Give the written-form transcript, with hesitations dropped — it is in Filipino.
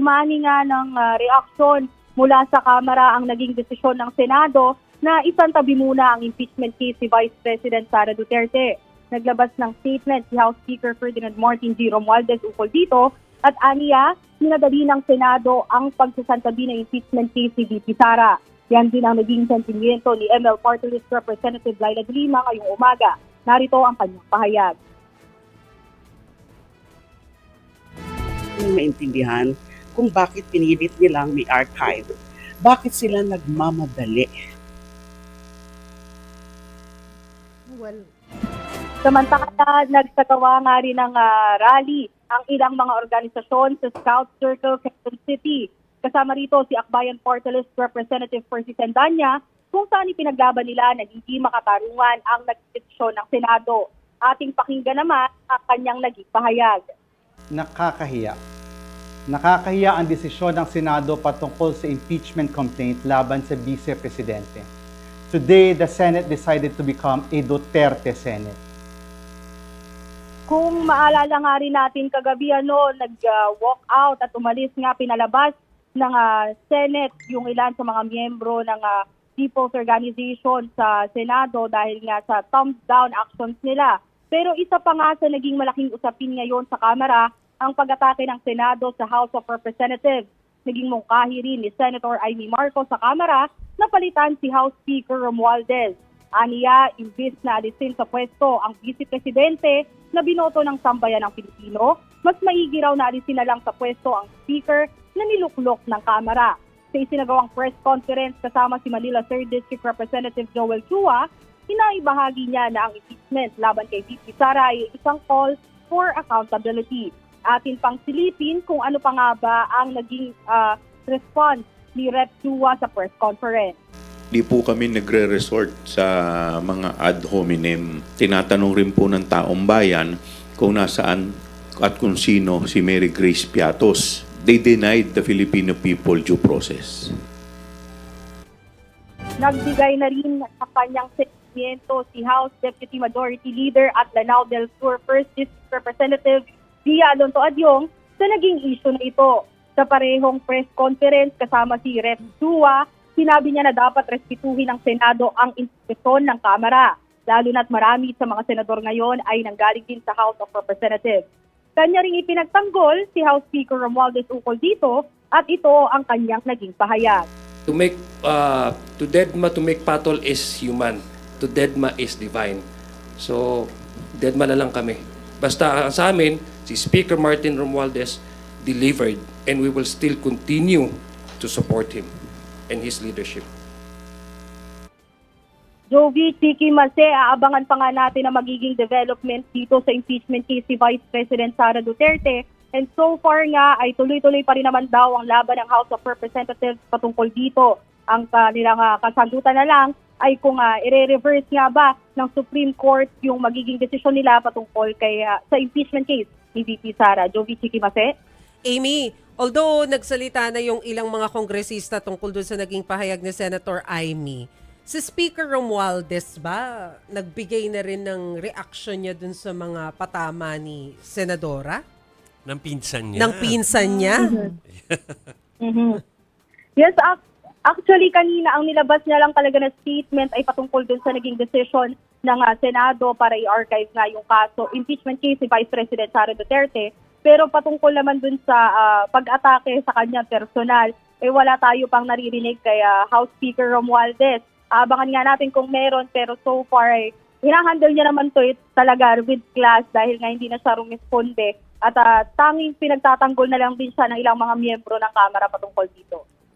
umani nga ng reaksyon mula sa Kamara ang naging desisyon ng Senado na isantabi muna ang impeachment case si Vice President Sara Duterte. Naglabas ng statement si House Speaker Ferdinand Martin G. Romualdez ukol dito at aniya, minadali ng Senado ang pagsasantabi ng impeachment case si VP Sara. Yan din ang naging sentimiento ni ML Party List Representative Laila de Lima ngayong umaga. Narito ang kanyang pahayag. Maintindihan kung bakit pinilit nilang may archive. Bakit sila nagmamadali? Samantala, nagsagawa nga rin ng rally ang ilang mga organisasyon sa Scout Circle, Quezon City. Kasama rito si Akbayan Party List Representative Percy Sendanya, kung saan ipinaglaban nila na hindi makatarungan ang nagdesisyon ng Senado. Ating pakinggan naman ang kanyang naging pahayag. Nakakahiya. Nakakahiya ang desisyon ng Senado patungkol sa impeachment complaint laban sa Vice Presidente. Today, the Senate decided to become a Duterte Senate. Kung maalala nga rin natin kagabi, nag-walk out at umalis nga pinalabas ng Senate yung ilan sa mga miyembro ng People's Organization sa Senado dahil nga sa thumbs down actions nila. Pero isa pa nga sa naging malaking usapin ngayon sa Kamara, ang pag-atake ng Senado sa House of Representatives. Naging mungkahi rin ni Senator Amy Marcos sa Kamara na palitan si House Speaker Romualdez. Aniya, imbis na alisin sa pwesto ang Vice Presidente na binoto ng sambayan ng Pilipino, mas maigi raw na alisin na lang sa pwesto ang Speaker na niluklok ng Kamara. Sa isinagawang press conference kasama si Manila 3rd District Representative Joel Chua, inaibahagi niya na ang impeachment laban kay VP Sara ay isang call for accountability. Atin pang silipin kung ano pa nga ba ang naging response ni Rep. Chua sa press conference. Di po kami nagre-resort sa mga ad hominem. Tinatanong rin po ng taong bayan kung nasaan at kung sino si Mary Grace Piatos. They denied the Filipino people due process. Nagbigay na rin sa kanyang sentimiento si House Deputy Majority Leader at Lanao del Sur 1st District Representative Dia Alonto Adyong sa naging issue na ito. Sa parehong press conference kasama si Rep. Chua, sinabi niya na dapat respetuhin ng Senado ang institusyon ng Kamara, lalo na't marami sa mga senador ngayon ay nanggaling din sa House of Representatives. Kanya ring ipinagtanggol si House Speaker Romualdez ukol dito at ito ang kanyang naging pahayag. To deadma to make patol is human, to deadma is divine. So, deadma na lang kami. Basta sa amin, si Speaker Martin Romualdez delivered and we will still continue to support him and his leadership. Jovi, Chiki, Mase, aabangan pa nga natin ang magiging development dito sa impeachment case si Vice President Sara Duterte. And so far nga ay tuloy-tuloy pa rin naman daw ang laban ng House of Representatives patungkol dito. Ang kanilang kasagutan na lang ay kung i-reverse nga ba ng Supreme Court yung magiging desisyon nila patungkol kay, sa impeachment case ni VP Sara. Jovi, Chiki, Mase. Amy, although nagsalita na yung ilang mga kongresista tungkol doon sa naging pahayag ni Senator Amy, si Speaker Romualdez ba nagbigay na rin ng reaction niya doon sa mga patama ni Senadora? Ng pinsan niya. Ng pinsan niya? Yes, actually kanina ang nilabas niya lang talaga na statement ay patungkol dun sa naging decision ng Senado para i-archive nga yung kaso, impeachment case si Vice President Sara Duterte. Pero patungkol naman dun sa pag-atake sa kanya personal, wala tayo pang naririnig kay House Speaker Romualdez. Abangan nga natin kung meron, pero so far ay hinahandle niya naman to talaga with class dahil nga hindi na siya rumisponde. At tanging pinagtatanggol na lang din siya ng ilang mga miyembro ng Kamara patungkol dito.